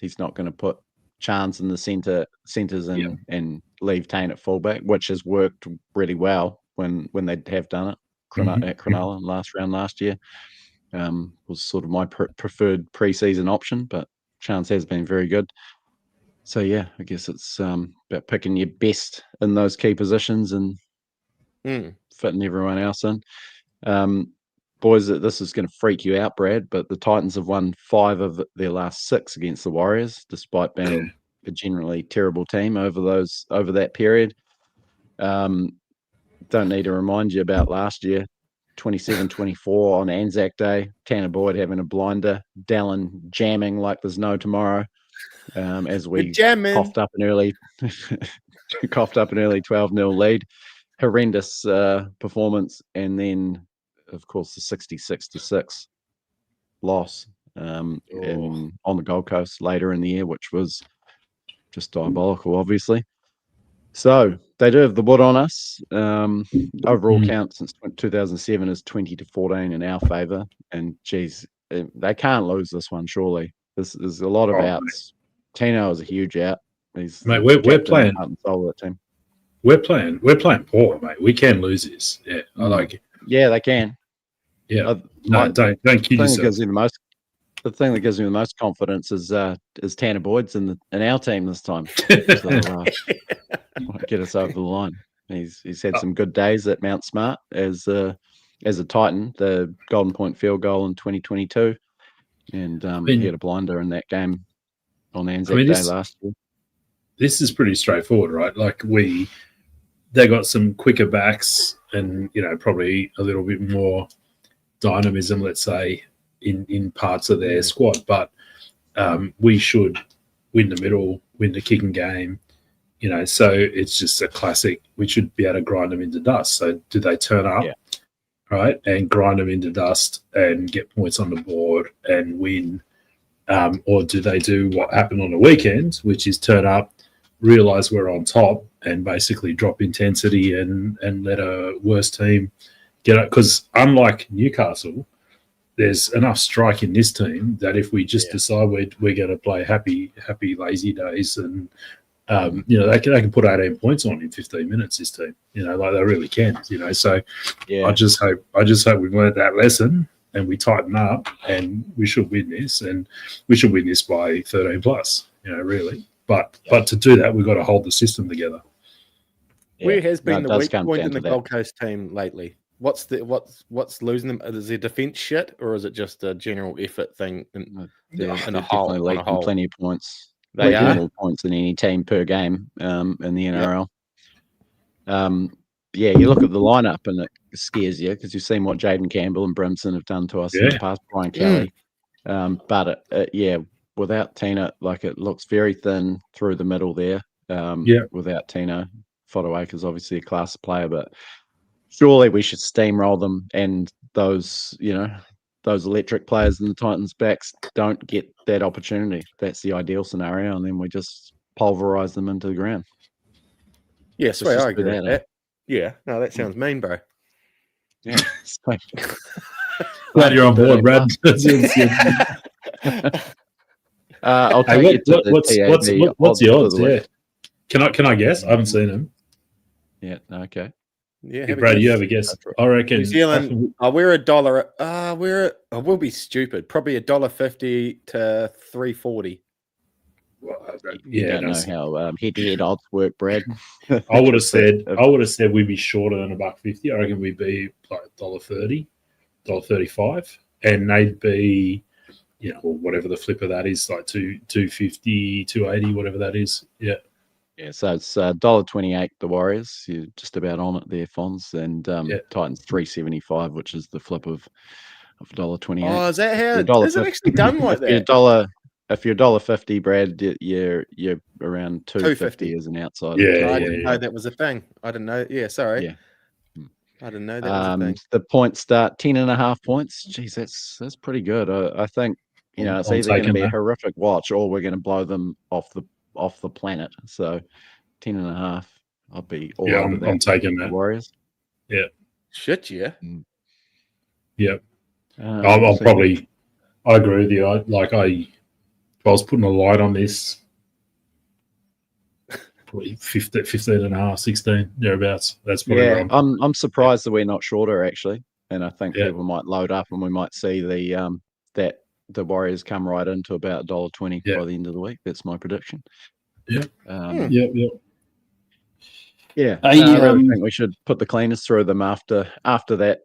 he's not going to put Chance in the centres and leave Tane at fullback, which has worked really well when they have done it at Cronulla last round last year. Was sort of my preferred pre-season option, but Chance has been very good. So yeah, I guess it's about picking your best in those key positions and fitting everyone else in. Boys, this is going to freak you out, Brad, but the Titans have won 5 of their last 6 against the Warriors, despite being a generally terrible team over that period. Don't need to remind you about last year, 27-24 on Anzac Day, Tanner Boyd having a blinder, Dallin jamming like there's no tomorrow, as we coughed up an early 12-0 lead. Horrendous performance, and then of course the 66-6 loss on the Gold Coast later in the year, which was just diabolical, obviously. So they do have the wood on us. Overall count since 2007 is 20-14 in our favour, and geez, they can't lose this one. Surely, there's a lot of outs. Tino is a huge out. We're playing. Soul of that team. We're playing poor, mate. We can lose this. Yeah, I like it. Yeah, they can. Yeah, don't kid yourself. The thing that gives me the most confidence is Tanner Boyd's in our team this time. So, get us over the line. He's had some good days at Mount Smart as a Titan. The Golden Point field goal in 2022, and he had a blinder in that game on Anzac Day last year. This is pretty straightforward, right? Like they got some quicker backs and, probably a little bit more dynamism, let's say, in parts of their squad. But we should win the middle, win the kicking game, so it's just a classic. We should be able to grind them into dust. So do they turn up, right, and grind them into dust and get points on the board and win? Or do they do what happened on the weekend, which is turn up, realize we're on top, and basically drop intensity and let a worse team get up? Because unlike Newcastle, there's enough strike in this team that if we just decide we're going to play happy lazy days, and they can put 18 points on in 15 minutes. This team, like they really can. So I just hope we've learned that lesson and we tighten up, and we should win this, and we should win this by 13 plus. Really. But to do that, we've got to hold the system together. Where has been the weak point in the Gold Coast team lately? What's losing them? Is there defense shit, or is it just a general effort thing? In a hole, plenty of points. They are more points than any team per game in the NRL. You look at the lineup and it scares you because you've seen what Jaden Campbell and Brimson have done to us in the past. Brian Kelly, but without Tina, it looks very thin through the middle there. Without Tino, Fodawaker's obviously a class player, but surely we should steamroll them, and those electric players in the Titans' backs don't get that opportunity. That's the ideal scenario, and then we just pulverize them into the ground. Yes, I agree with that. Yeah, no, that sounds mean, bro. Yeah. Glad you're on board, Brad. I'll take you to what's the odds? Yeah. Can I guess? I haven't seen them. Yeah. Okay. Yeah, Brad, you have a guess? I reckon New Zealand. We're $1. We'll be stupid. Probably $1.50 to $3.40. Well, you don't know how head-to-head odds work, Brad. I would have said we'd be shorter than $1.50. I reckon we'd be like $1.30, $1.35, and they'd be, or whatever the flip of that is, like $2.50, $2.80, whatever that is. Yeah. Yeah, so it's $1.28. The Warriors, you're just about on it there, Fonz, and Titans $3.75, which is the flip of $1.28. Oh, is that how? Is it actually done like that? If you're $1.50, Brad, you're around $2.50 as an outsider. I didn't know that was a thing. I didn't know. Yeah, sorry. Yeah. I didn't know that was a thing. The points start 10.5 points. Jeez, that's pretty good. I think it's I'm either going to taking be a that. horrific watch or we're going to blow them off the planet. So 10.5, I'll be all over that. I'm taking that. Warriors. Yeah. Shit, yeah. Yeah. I'll probably. I agree with you. If I was putting a light on this, probably 15.5, 16 thereabouts. That's probably where I'm surprised that we're not shorter actually, and I think people might load up and we might see the Warriors come right into about $1.20 by the end of the week. That's my prediction. Yeah. Yeah. I really think we should put the cleaners through them after that.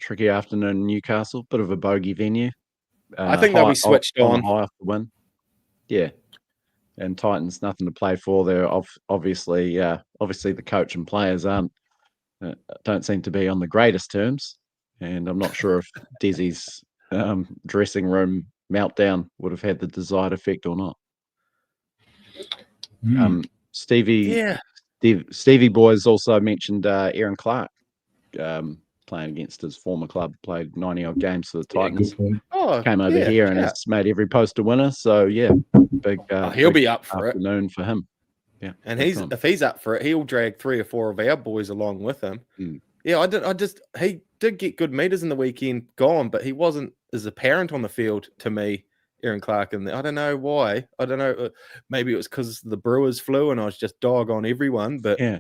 Tricky afternoon in Newcastle, bit of a bogey venue. I think they'll be switched on. High off the win. Yeah. And Titans, nothing to play for. They're obviously the coach and players don't seem to be on the greatest terms. And I'm not sure if Desi's dressing room meltdown would have had the desired effect or not. Stevie Boys also mentioned Aaron Clark playing against his former club, played 90-odd games for the Titans. Came over here and has made every post a winner. So, big he'll be up for afternoon for him. Yeah. And if he's up for it, he'll drag 3 or 4 of our boys along with him. Yeah, he did get good meters in the weekend gone, but he wasn't as apparent on the field to me, Aaron Clark. And I don't know why. I don't know. Maybe it was because the Brewers flew and I was just dog on everyone. But yeah.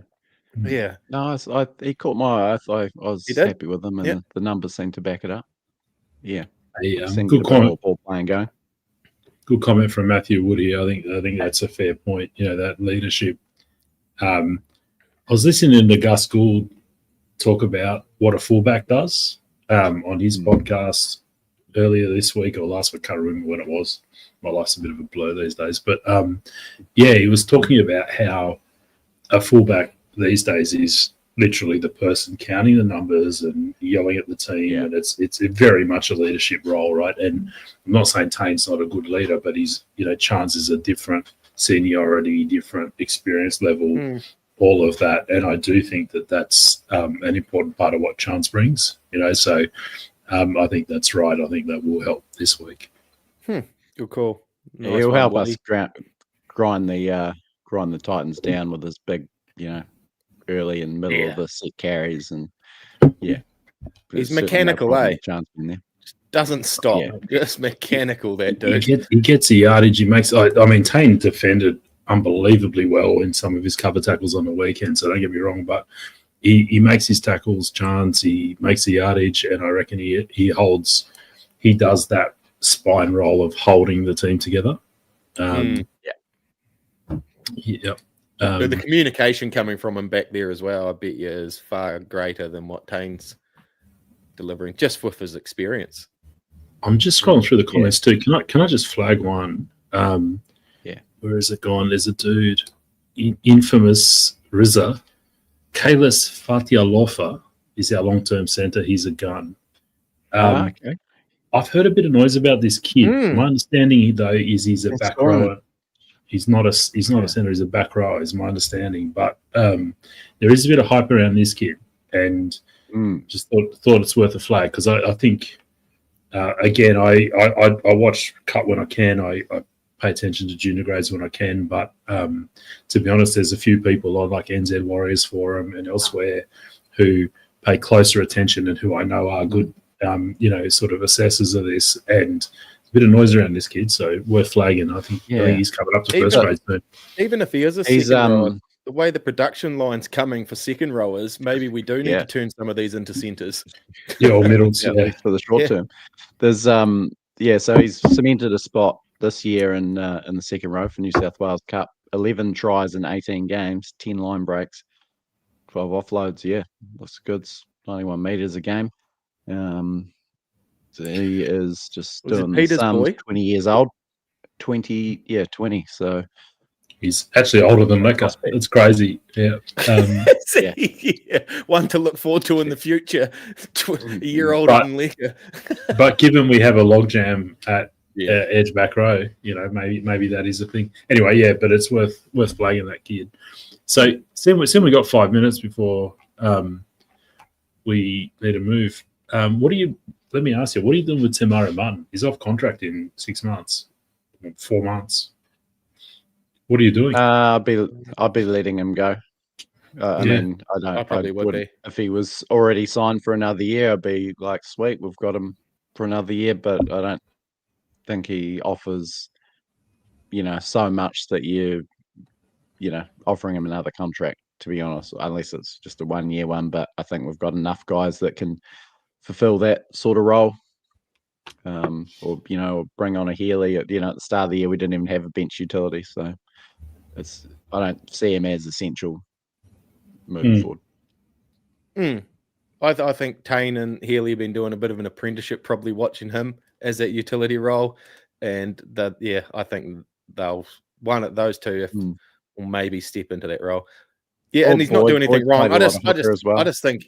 No, he caught my eye. I was happy with him, and the numbers seem to back it up. Yeah. Good comment. Ball playing going. Good comment from Matthew Wood here. I think that's a fair point. That leadership. I was listening to Gus Gould talk about what a fullback does on his podcast earlier this week or last week. I can't remember when it was. My life's a bit of a blur these days. But he was talking about how a fullback these days is literally the person counting the numbers and yelling at the team, and it's very much a leadership role, right? And I'm not saying Tane's not a good leader, but he's chances are different seniority, different experience level, all of that. And I do think that that's an important part of what Chance brings, So I think that's right. I think that will help this week. Good call. Nice he'll help us grind the Titans down with his big, early and middle of the set carries, and he's mechanical, Chance in there. Doesn't stop. Just mechanical, that dude. He gets the yardage. He makes. Tane defended unbelievably well in some of his cover tackles on the weekend. So don't get me wrong, but he makes his tackles. Chance. He makes the yardage, and I reckon he holds. He does that spine role of holding the team together. The communication coming from him back there as well, I bet you, is far greater than what Tane's delivering, just with his experience. I'm just scrolling through the comments too. Can I just flag one? Where is it gone? There's a dude, infamous Rizza. Kalis Fatialofa is our long-term centre. He's a gun. Okay. I've heard a bit of noise about this kid. My understanding, though, is he's a back rower. He's not a centre. He's a back rower, is my understanding. But there is a bit of hype around this kid, and just thought it's worth a flag because I think again I watch cut when I can. I pay attention to junior grades when I can. But to be honest, there's a few people on like NZ Warriors Forum and elsewhere who pay closer attention and who I know are good, sort of assessors of this, and a bit of noise around this kid, so worth flagging. I think he's coming up to first grade soon. Even if he is a second rower, the way the production line's coming for second rowers, maybe we do need to turn some of these into centres. Or middles, at least for the short term. There's so he's cemented a spot this year in the second row for New South Wales Cup. 11 tries in 18 games, 10 line breaks, 12 offloads. Yeah, looks good. 91 meters a game. So he is just doing the sums. 20 years old. 20. So he's actually older than Lecker. It's crazy. Yeah. One to look forward to in the future. A year older than Lecker. But given we have a logjam at edge back row, maybe that is a thing. Anyway, but it's worth flagging that kid. So, Sim, we got 5 minutes before we need to move. Let me ask you, what are you doing with Tamara Martin? He's off contract in 6 months, 4 months. What are you doing? I'll be letting him go. I mean, I probably would be. If he was already signed for another year, I'd be like, sweet, we've got him for another year. But I don't think he offers, so much that offering him another contract, to be honest, unless it's just a 1 year one. But I think we've got enough guys that can fulfill that sort of role. Or bring on a Healy at the start of the year. We didn't even have a bench utility, so I don't see him as essential moving forward. I think Tane and Healy have been doing a bit of an apprenticeship, probably watching him as that utility role, and I think those two will maybe step into that role. Yeah, and he's not doing anything wrong. I just think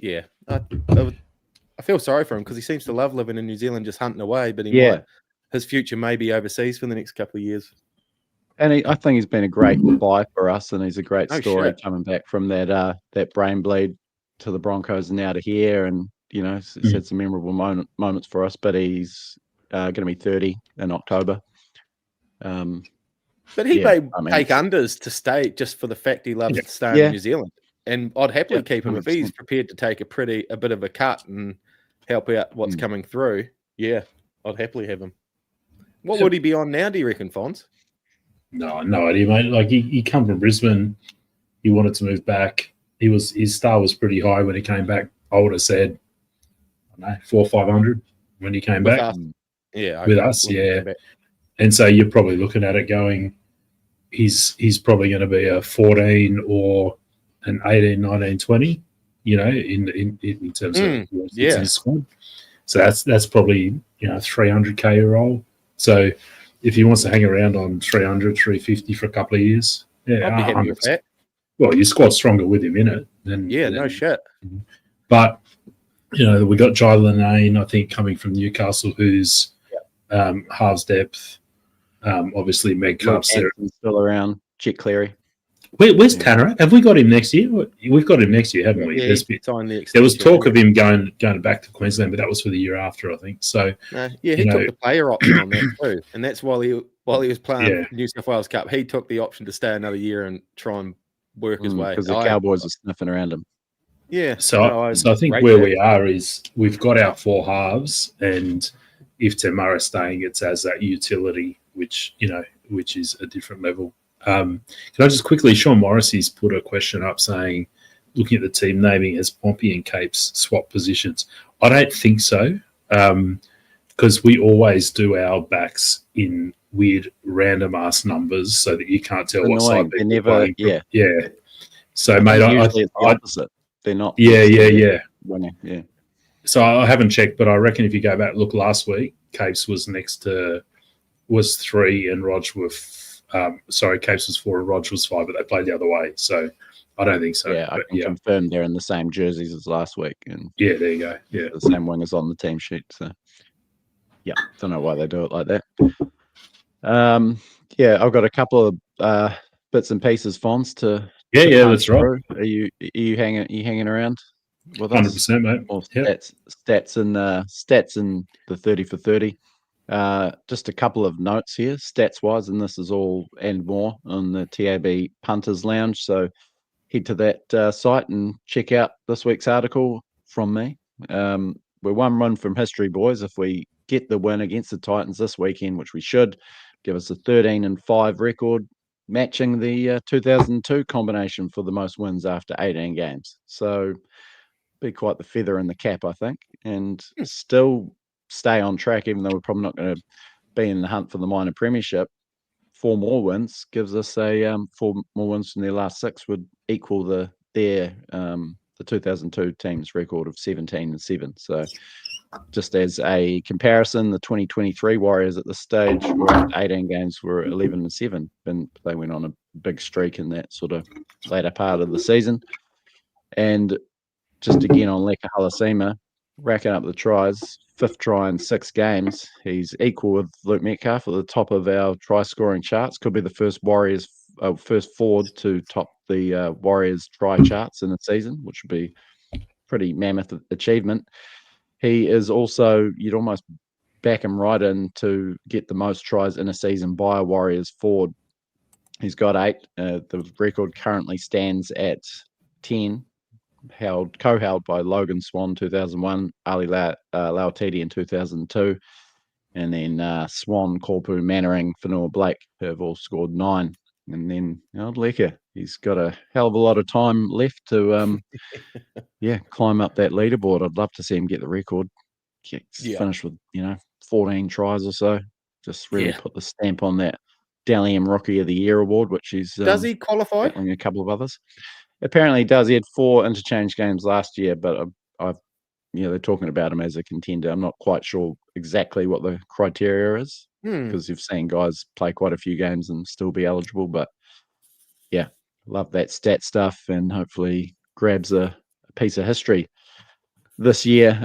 I feel sorry for him because he seems to love living in New Zealand, just hunting away. But his future may be overseas for the next couple of years. And I think he's been a great buy for us, and he's a great story coming back from that brain bleed to the Broncos and now to here, and he's had some memorable moments for us. But he's going to be 30 in October. But he may take unders to stay just for the fact he loves staying in New Zealand, and I'd happily keep him 100%. If he's prepared to take a bit of a cut and help out what's coming through. Yeah, I'd happily have him. What would he be on now, do you reckon, Fonz? No idea, mate. Like he come from Brisbane, he wanted to move back. His star was pretty high when he came back. I would have said, I don't know, 400 or 500 when he came back. Us. With us, yeah. And so you're probably looking at it going, he's probably going to be a 14 or an 18, 19, 20. In terms of his squad. So that's probably 300k a roll. So if he wants to hang around on 300, 350 for a couple of years, I'd be happy with that. Well, your squad's stronger with him in it. No shit. But we got Jai Lanane, I think, coming from Newcastle, who's halves depth. Obviously, Meg Cup's there. Still around. Chick Cleary. Where's Tanner? Have we got him next year? We've got him next year, haven't we? There was talk of him going back to Queensland, but that was for the year after, I think. So he took the player option on that too, and that's while he was playing New South Wales Cup. He took the option to stay another year and try and work his way because the Cowboys are sniffing around him. Yeah. So I think where we are is we've got our four halves, and if Tamara's staying, it's as that utility, which is a different level. Can I just quickly, Sean Morrissey's put a question up saying, looking at the team naming, has Pompey and Capes swap positions? I don't think so, because we always do our backs in weird random ass numbers so that you can't tell what side they're never. Yeah. So, mate, it's the opposite. They're not. Yeah. Winning. Yeah. So I haven't checked, but I reckon if you go back, look, last week, Capes was 3 and Rog were. Capes was 4 and Rog was 5, but they played the other way. So I don't think so. Yeah, I can confirm they're in the same jerseys as last week. And there you go. Yeah, the same wingers on the team sheet. So don't know why they do it like that. I've got a couple of bits and pieces, Fonz, to that's right. Are you hanging around with us? 100%, mate. Or stats in the 30 for 30. Just a couple of notes here, stats-wise, and this is all and more on the TAB Punters Lounge. So head to that site and check out this week's article from me. We're one run from history, boys. If we get the win against the Titans this weekend, which we should, give us a 13-5 record, matching the 2002 combination for the most wins after 18 games. So be quite the feather in the cap, I think, and still stay on track, even though we're probably not going to be in the hunt for the minor premiership. 4 more wins gives us 4 more wins from their last 6 would equal the 2002 team's record of 17-7. So just as a comparison, the 2023 Warriors at this stage were 18 games were 11-7, and they went on a big streak in that sort of later part of the season. And just again on Leka Halasima, racking up the tries, 5th try in 6 games. He's equal with Luke Metcalf at the top of our try scoring charts. Could be the first first forward to top the Warriors try charts in the season, which would be pretty mammoth achievement. He is also, you'd almost back him right in to get the most tries in a season by a Warriors forward. He's got 8. The record currently stands at 10, co-held by Logan Swan 2001, Ali Lauatiti in 2002, and then Swan, Korpu, Mannering, Whenua Blake have all scored 9. And then old Lecker, he's got a hell of a lot of time left to climb up that leaderboard. I'd love to see him get the record. Finish with 14 tries or so. Just really put the stamp on that Dally M Rookie of the Year award, which he's does he qualify? A couple of others. Apparently he does. He had 4 interchange games last year, but they're talking about him as a contender. I'm not quite sure exactly what the criteria is, because you've seen guys play quite a few games and still be eligible. But yeah, love that stat stuff, and hopefully grabs a piece of history this year.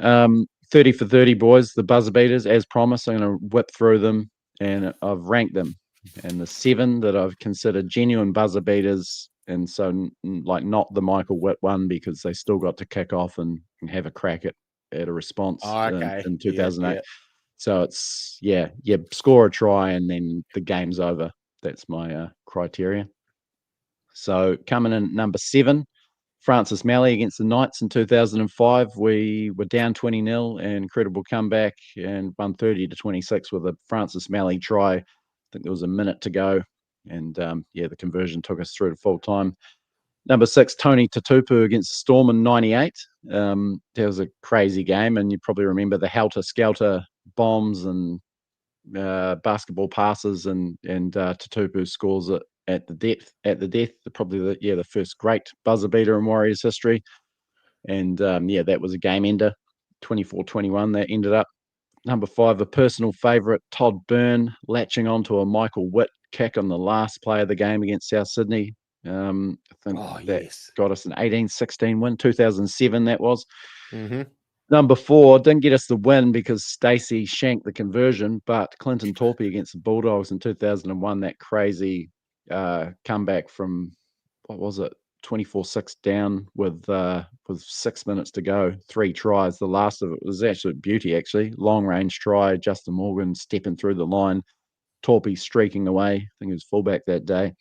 30 for 30, boys, the buzzer beaters, as promised. I'm going to whip through them, and I've ranked them. And the 7 that I've considered genuine buzzer beaters, and so like not the Michael Witt one, because they still got to kick off and have a crack at a response in 2008. Yeah. So it's, score a try and then the game's over. That's my criteria. So coming in at number 7, Francis Malley against the Knights in 2005. We were down 20-0, an incredible comeback, and won 30-26 with a Francis Malley try. I think there was a minute to go, and the conversion took us through to full time. Number 6, Tony Tatupu against Storm in 98. That was a crazy game, and you probably remember the helter-skelter bombs and basketball passes, and Tatupu scores it at the death, probably the first great buzzer beater in Warriors history. And that was a game ender, 24-21 that ended up. Number 5, a personal favourite, Todd Byrne, latching onto a Michael Witt kick on the last play of the game against South Sydney. I think got us an 18-16 win, 2007 that was. Mm-hmm. Number 4 didn't get us the win because Stacey shanked the conversion, but Clinton Torpey against the Bulldogs in 2001, that crazy comeback from, 24-6 down with 6 minutes to go, 3 tries. The last of it was absolute beauty, actually. Long range try, Justin Morgan stepping through the line, Torpey streaking away. I think he was fullback that day.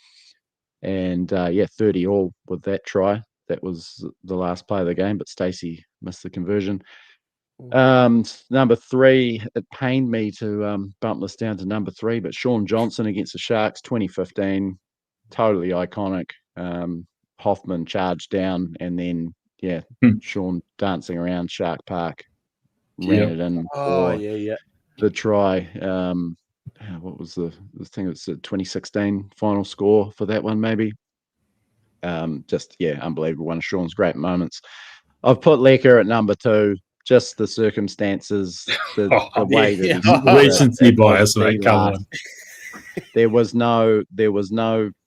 And 30 all with that try. That was the last play of the game, but Stacey missed the conversion. Number 3, it pained me to bump this down to number 3, but Sean Johnson against the Sharks, 2015, totally iconic. Hoffman charged down, and then Sean dancing around Shark Park, ran it in for the try. What was the thing? It's a 2016 final score for that one, maybe. Unbelievable. One of Sean's great moments. I've put Lecker at number 2. Just the circumstances, the way that he recency bias, mate. Come on. There was no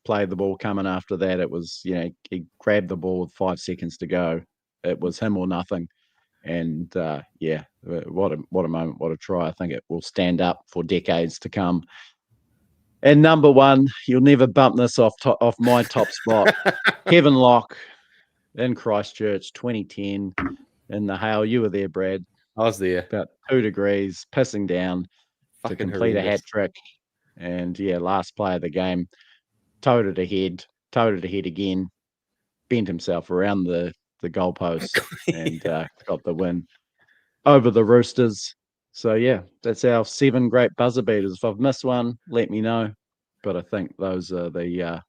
play the ball coming after that. It was, he grabbed the ball with 5 seconds to go. It was him or nothing. And what a moment, what a try. I think it will stand up for decades to come. And number 1, you'll never bump this off my top spot. Kevin Locke in Christchurch, 2010. In the hail, you were there, Brad. I was there. About 2 degrees, pissing down to complete a hat trick. And last play of the game, towed it ahead again, bent himself around the goalpost and got the win over the Roosters. So that's our 7 great buzzer beaters. If I've missed one, let me know. But I think those are the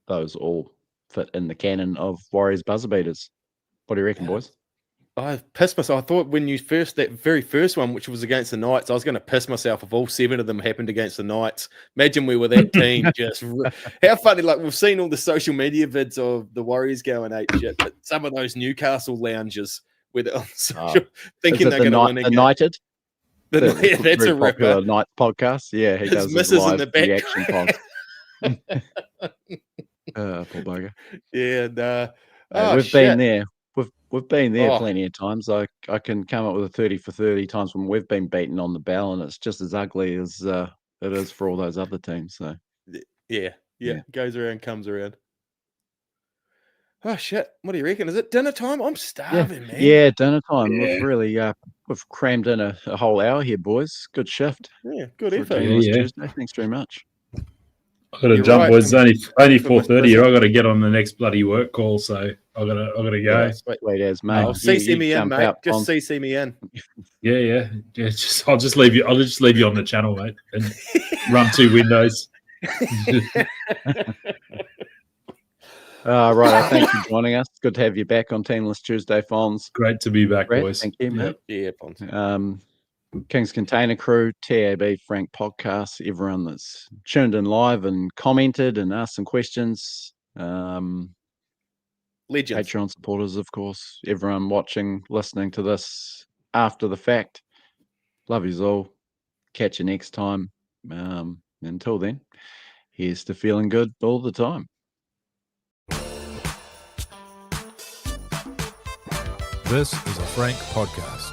those all fit in the canon of Warriors buzzer beaters. What do you reckon, boys? I pissed myself. I thought when that very first one, which was against the Knights, I was going to piss myself if all 7 of them happened against the Knights. Imagine we were that team. Just how funny! Like, we've seen all the social media vids of the Warriors going ape shit, but some of those Newcastle lounges where they're thinking they're going to win again. United. That's a ripper. Night podcast. Yeah, he does his live reaction pod. Poor bugger. Yeah, we've been there. We've been there plenty of times. I can come up with a 30 for 30 times when we've been beaten on the bell, and it's just as ugly as it is for all those other teams. So yeah, goes around, comes around. Oh shit! What do you reckon? Is it dinner time? I'm starving, man. Yeah, dinner time. Yeah. We've really we've crammed in a whole hour here, boys. Good shift. Yeah, good for a effort. Teamless Yeah. Tuesday. Thanks very much. I got to You're jump, right. boys. It's only For my 4:30 here. I got to get on the next bloody work call, so I gotta go. Yeah, sweet. Wait, as mate. Oh, CC me in, jump mate. out, Just Pons. CC me in. Yeah. I'll just leave you. I'll just leave you on the channel, mate, and run 2 windows. Right. Thanks for joining us. Good to have you back on Teamless Tuesday, Fons. Great to be back, Brad, boys. thank you, mate. Yeah, Pons. King's Container Crew, TAB, Frank Podcast, everyone that's tuned in live and commented and asked some questions. Legends. Patreon supporters, of course. Everyone watching, listening to this after the fact. Love yous all. Catch you next time. Until then, here's to feeling good all the time. This is a Frank Podcast.